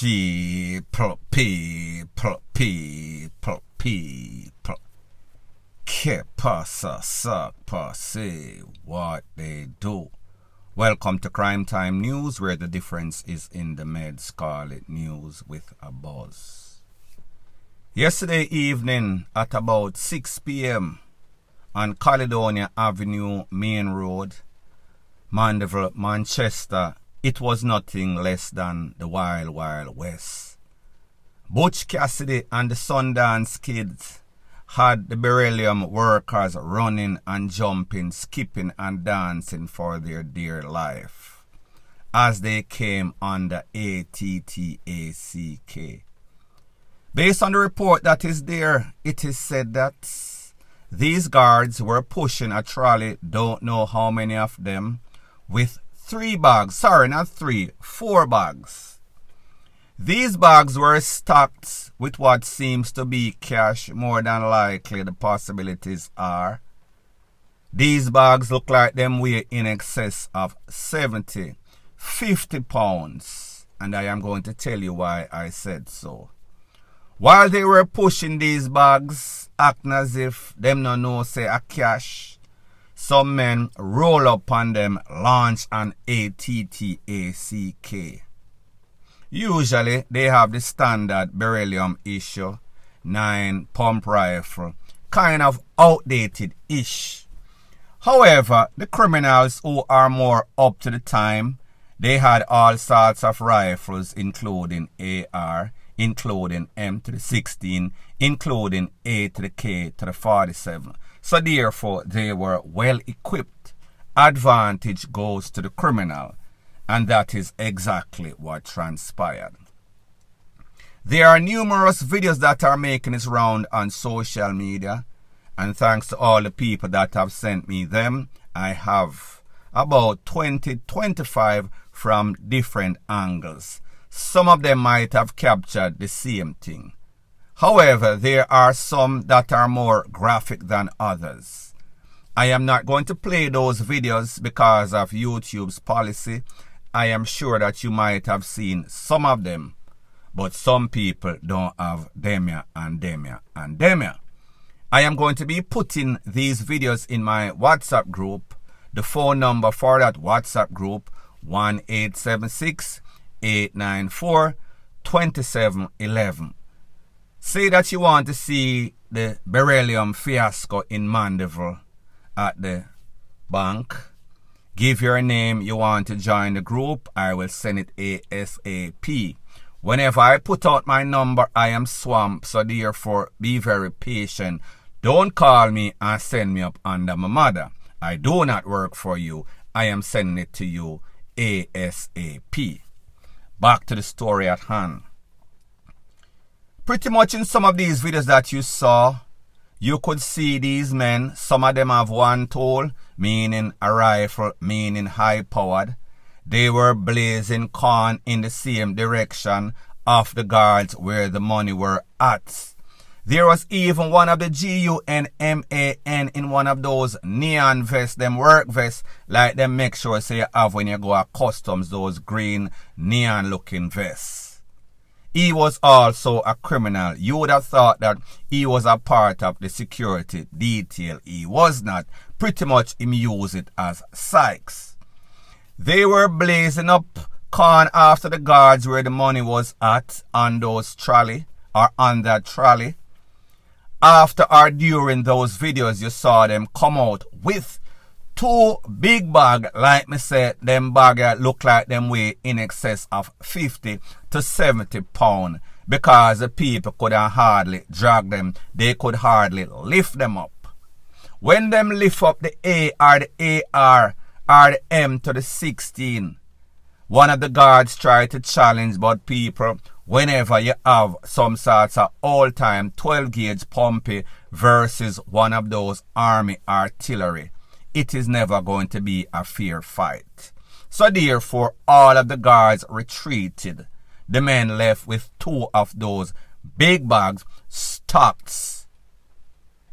People. Que pasa, suck, passe, what they do. Welcome to Crime Time News, where the difference is in the meds. Call it news with a buzz. Yesterday evening at about 6 p.m. on Caledonia Avenue Main Road, Mandeville, Manchester, it was nothing less than the Wild Wild West. Butch Cassidy and the Sundance Kids had the beryllium workers running and jumping, skipping and dancing for their dear life as they came on the ATTACK. Based on the report that is there, it is said that these guards were pushing a trolley, don't know how many of them, with 4 bags. These bags were stocked with what seems to be cash. More than likely, the possibilities are these bags look like them weigh in excess of 50 pounds. And I am going to tell you why I said so. While they were pushing these bags, acting as if them no know say a cash, some men roll up on them, launch an ATTACK. Usually, they have the standard beryllium issue, 9 pump rifle, kind of outdated-ish. However, the criminals who are more up to the time, they had all sorts of rifles, including AR, including M to the 16, including A to the K to the 47. So therefore, they were well equipped. Advantage goes to the criminal. And that is exactly what transpired. There are numerous videos that are making its round on social media. And thanks to all the people that have sent me them, I have about 20-25 from different angles. Some of them might have captured the same thing. However, there are some that are more graphic than others. I am not going to play those videos because of YouTube's policy. I am sure that you might have seen some of them, but some people don't have demia and demia and demia. I am going to be putting these videos in my WhatsApp group. The phone number for that WhatsApp group, 1-876-894-2711. Say that you want to see the beryllium fiasco in Mandeville at the bank. Give your name, you want to join the group, I will send it ASAP. Whenever I put out my number, I am swamped, so therefore be very patient. Don't call me and send me up under my mother. I do not work for you. I am sending it to you ASAP. Back to the story at hand. Pretty much in some of these videos that you saw, you could see these men. Some of them have one tool, meaning a rifle, meaning high-powered. They were blazing corn in the same direction of the guards where the money were at. There was even one of the GUNMAN in one of those neon vests, them work vests, like them make sure say you have when you go at customs, those green neon-looking vests. He was also a criminal. You would have thought that he was a part of the security detail. He was not. Pretty much him used it as Sykes. They were blazing up corn after the guards where the money was at on those trolley or on that trolley. After or during those videos, you saw them come out with 2 big bags, like me said, them bags look like them weigh in excess of 50 to 70 pounds because the people could hardly drag them. They could hardly lift them up. When them lift up the A or the AR or the M to the 16, one of the guards tried to challenge, but people, whenever you have some sorts of all-time 12-gauge pumpy versus one of those army artillery, it is never going to be a fair fight. So therefore, all of the guards retreated. The men left with 2 of those big bags stocked.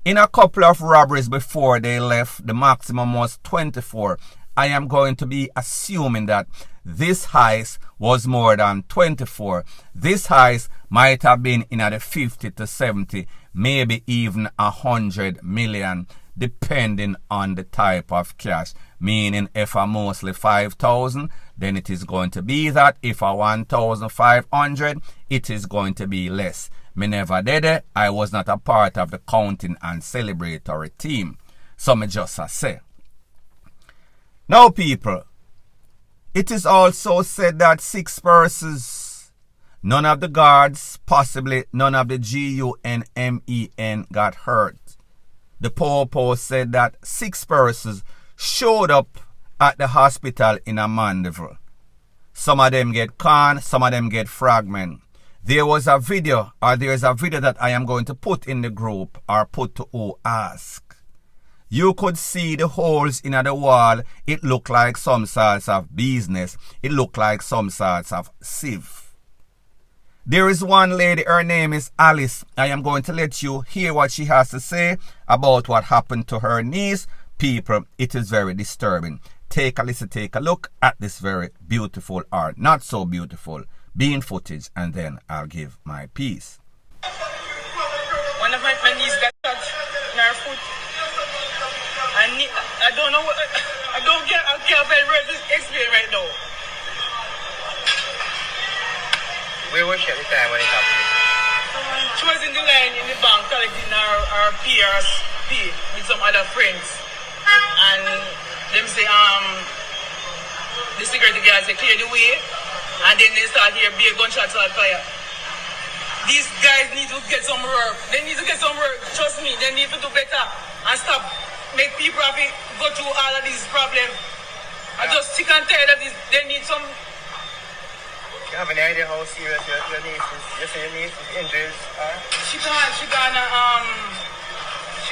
In a couple of robberies before they left, the maximum was 24. I am going to be assuming that this heist was more than 24. This heist might have been in the 50 to 70, maybe even 100 million, depending on the type of cash. Meaning if I mostly 5,000, then it is going to be that. If I 1,500, it is going to be less. Me never did it. I was not a part of the counting and celebratory team. So me just say. Now people, it is also said that 6 persons, none of the guards, possibly none of the GUNMEN got hurt. The Popo said that 6 persons showed up at the hospital in a Mandeville. Some of them get canned, some of them get fragment. There is a video that I am going to put in the group or put to who ask. You could see the holes in the wall. It looked like some sorts of business. It looked like some sorts of sieve. There is one lady, her name is Alice. I am going to let you hear what she has to say about what happened to her niece. People, it is very disturbing. Take a listen, take a look at this very beautiful or not so beautiful bean footage, and then I'll give my piece. One of my niece got shot in her foot. I don't know what, I can't very explain right now. Where was she at the time when it happened? She was in the line in the bank collecting her PRP with some other friends. And them say, the security guard say clear the way. And then they start here, be a gunshot start fire. These guys need to get some work. They need to get some work. Trust me, they need to do better and stop. Make people happy, go through all of these problems. I just sick and tired of this. They need some. You have any idea how serious your niece is? You say your niece is injured? She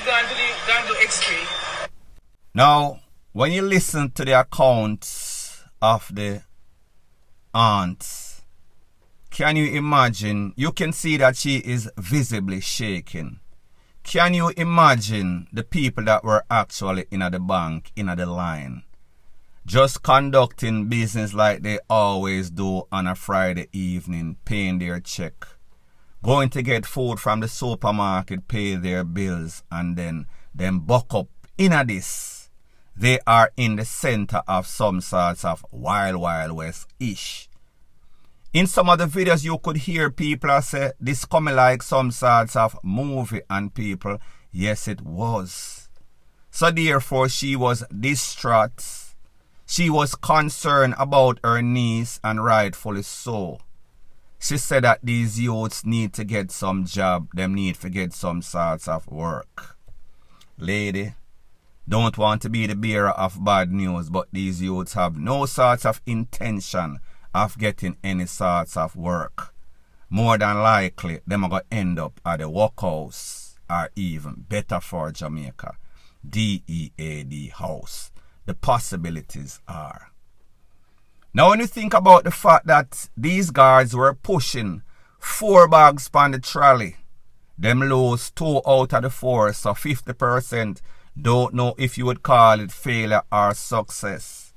gone to X-ray. Now, when you listen to the accounts of the aunt, can you imagine? You can see that she is visibly shaking. Can you imagine the people that were actually in the bank, in the line, just conducting business like they always do on a Friday evening, paying their check, going to get food from the supermarket, pay their bills, and then buck up in this. They are in the center of some sorts of Wild Wild West-ish. In some of the videos, you could hear people say, this coming like some sorts of movie, and people, yes, it was. So therefore, she was distraught. She was concerned about her niece, and rightfully so. She said that these youths need to get some job. Them need to get some sorts of work. Lady, don't want to be the bearer of bad news, but these youths have no sorts of intention of getting any sorts of work. More than likely, them are going to end up at the workhouse, or even better for Jamaica, DEAD house. The possibilities are. Now when you think about the fact that these guards were pushing 4 bags on the trolley, them lose 2 out of the 4, so 50%, don't know if you would call it failure or success.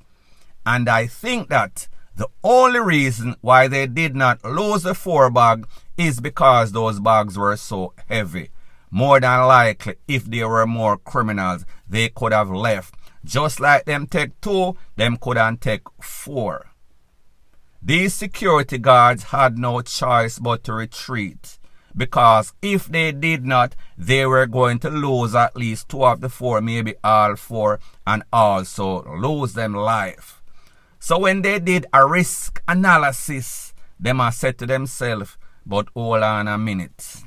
And I think that the only reason why they did not lose the 4 bag is because those bags were so heavy. More than likely, if there were more criminals, they could have left. Just like them take 2, them couldn't take 4. These security guards had no choice but to retreat, because if they did not, they were going to lose at least 2 of the 4, maybe all 4, and also lose them life. So when they did a risk analysis, they must say to themselves, but hold on a minute.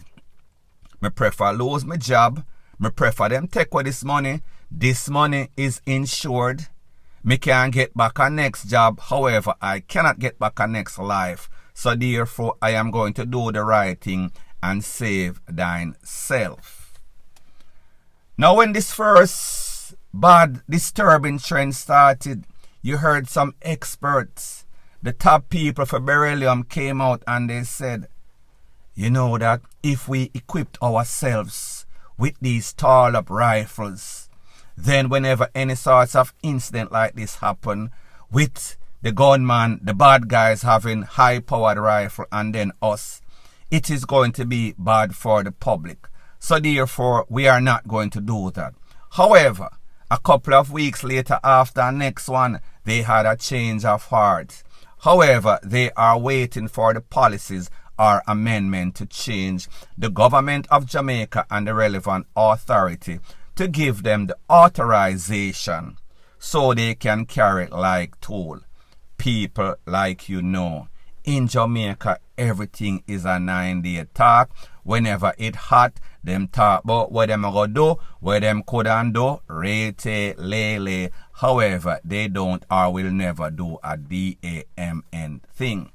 Me prefer lose my job. Me prefer them take away this money. This money is insured. Me can get back a next job. However, I cannot get back a next life. So therefore, I am going to do the right thing and save thine self. Now when this first bad, disturbing trend started, you heard some experts, the top people for beryllium came out and they said, you know that if we equipped ourselves with these tall up rifles, then whenever any sorts of incident like this happen, with the gunman, the bad guys having high-powered rifle, and then us, it is going to be bad for the public. So therefore, we are not going to do that. However, a couple of weeks later after the next one, they had a change of heart. However, they are waiting for the policies or amendment to change. The government of Jamaica and the relevant authority to give them the authorization so they can carry like tool. People, like you know, in Jamaica, everything is a 9-day talk. Whenever it hot, them talk about what them go do, what them couldn't do, rete, lele. However, they don't or will never do a DAMN thing.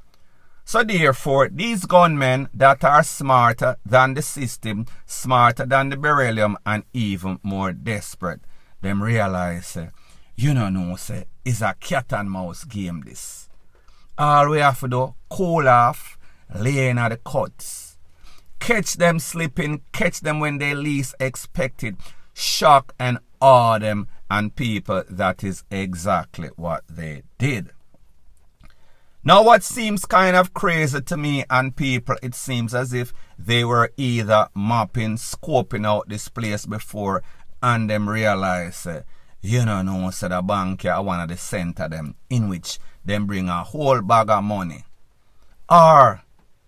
So therefore, these gunmen that are smarter than the system, smarter than the beryllium, and even more desperate, them realize, you know, say, it's a cat and mouse game this. All we have to do, cool off, lay in at the cuts. Catch them slipping, catch them when they least expect it, shock and awe them, and people, that is exactly what they did. Now what seems kind of crazy to me and people, it seems as if they were either mapping, scoping out this place before, and them realize, you know, so the bank here, one of the center them, in which them bring a whole bag of money. Or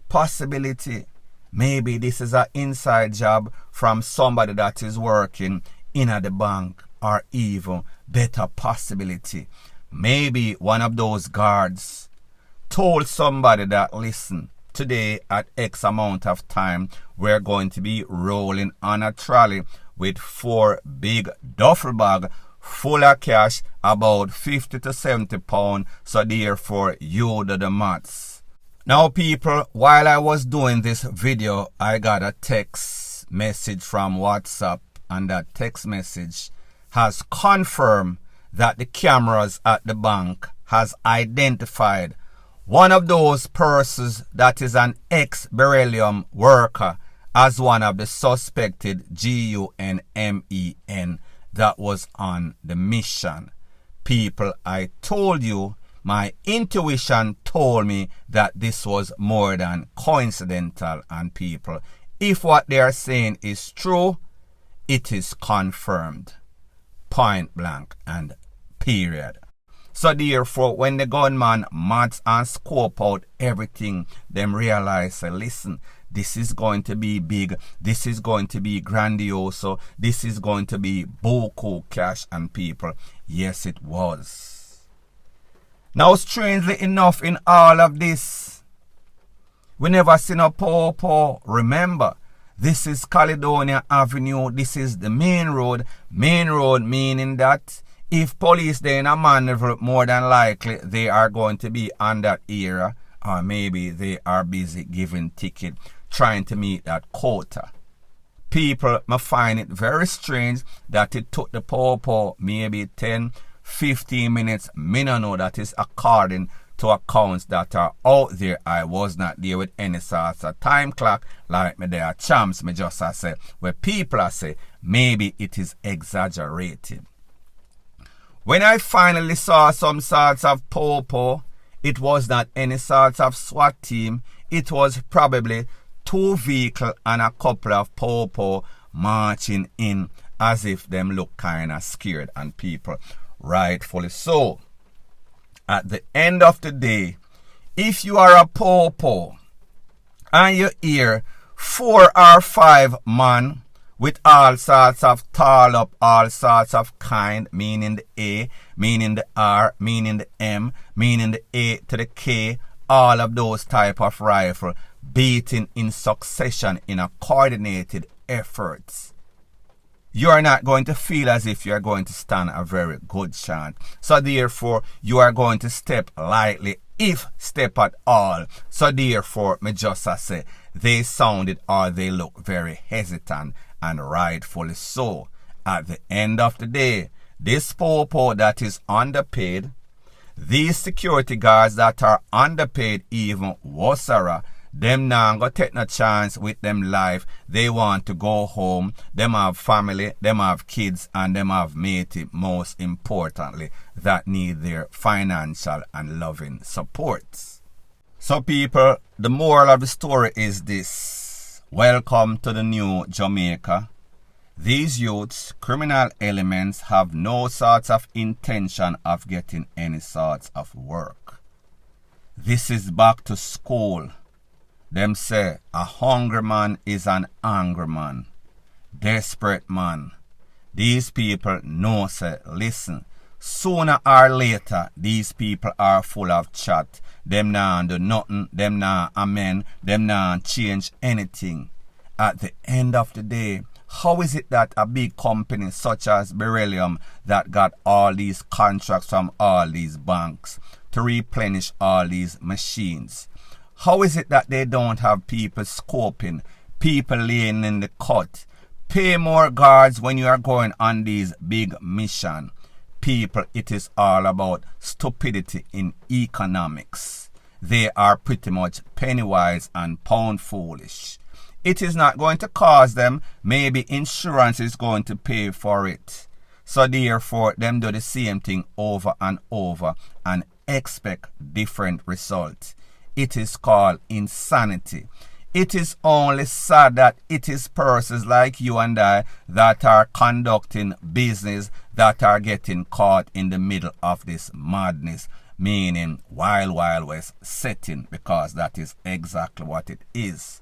possibility, maybe this is an inside job from somebody that is working in at the bank, or even better possibility, maybe one of those guards told somebody that, listen, today at X amount of time, we're going to be rolling on a trolley with 4 big duffel bag full of cash, about 50 to 70 pounds, so therefore you do the maths. Now people, while I was doing this video, I got a text message from WhatsApp, and that text message has confirmed that the cameras at the bank has identified one of those persons that is an ex-beryllium worker as one of the suspected GUNMEN that was on the mission. People, I told you, my intuition told me that this was more than coincidental, and people, if what they are saying is true, it is confirmed. Point blank and period. So therefore, when the gunman mats and scope out everything, them realize, listen, this is going to be big, this is going to be grandiose, this is going to be buku cash, and people, yes it was. Now strangely enough, in all of this, we never seen a po. Remember, this is Caledonia Avenue, this is the main road meaning that if police there in a Mandeville, more than likely they are going to be on that area, or maybe they are busy giving ticket, trying to meet that quota. People may find it very strange that it took the po maybe 10-15 minutes. Me no know, that is according to accounts that are out there. I was not there with any sort of time clock like me there champs. Me just say where people say maybe it is exaggerated. When I finally saw some sorts of po, it was not any sort of SWAT team. It was probably 2 vehicles and a couple of po marching in as if them look kind of scared, and people, rightfully so. At the end of the day, if you are a po and you hear 4 or 5 man with all sorts of tall up, all sorts of kind, meaning the A, meaning the R, meaning the M, meaning the A to the K, all of those type of rifle beating in succession in a coordinated efforts, you are not going to feel as if you are going to stand a very good chance. So therefore, you are going to step lightly, if step at all. So therefore, me just say, they sounded or they look very hesitant, and rightfully so. At the end of the day, this po that is underpaid, these security guards that are underpaid even worse, Them now go take no chance with them life. They want to go home. Them have family, them have kids, and them have matey, most importantly, that need their financial and loving supports. So people, the moral of the story is this. Welcome to the new Jamaica. These youths, criminal elements, have no sorts of intention of getting any sorts of work. This is back to school. Them say a hungry man is an angry man. Desperate man. These people know say, listen, sooner or later, these people are full of chat. Them nah do nothing, them nah amen, them nah change anything. At the end of the day, how is it that a big company such as Beryllium that got all these contracts from all these banks to replenish all these machines, how is it that they don't have people scoping, people laying in the cut, pay more guards when you are going on these big missions? People, it is all about stupidity in economics. They are pretty much penny wise and pound foolish. It is not going to cost them. Maybe insurance is going to pay for it. So therefore, them do the same thing over and over and expect different results. It is called insanity. It is only sad that it is persons like you and I that are conducting business that are getting caught in the middle of this madness, meaning Wild Wild West setting, because that is exactly what it is.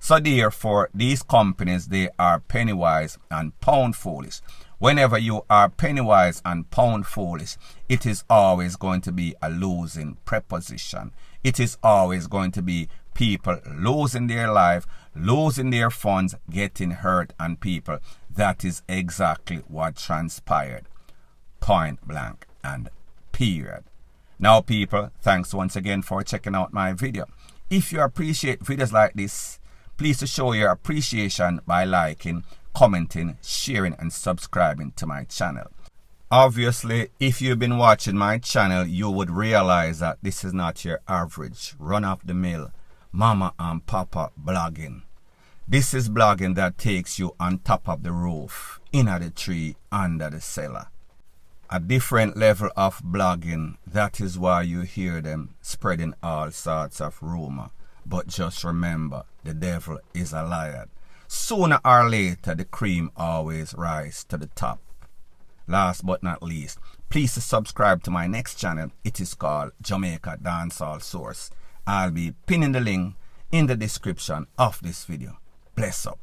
So therefore, these companies, they are penny wise and pound foolish. Whenever you are penny wise and pound foolish, it is always going to be a losing preposition. It is always going to be people losing their life, losing their funds, getting hurt, and people. That is exactly what transpired. Point blank and period. Now people, thanks once again for checking out my video. If you appreciate videos like this, please to show your appreciation by liking, commenting, sharing, and subscribing to my channel. Obviously, if you've been watching my channel, you would realize that this is not your average run-of-the-mill mama and papa blogging. This is blogging that takes you on top of the roof, under the tree, under the cellar. A different level of blogging. That is why you hear them spreading all sorts of rumor. But just remember, the devil is a liar. Sooner or later, the cream always rises to the top. Last but not least, please subscribe to my next channel. It is called Jamaica Dancehall Source. I'll be pinning the link in the description of this video. Bless up.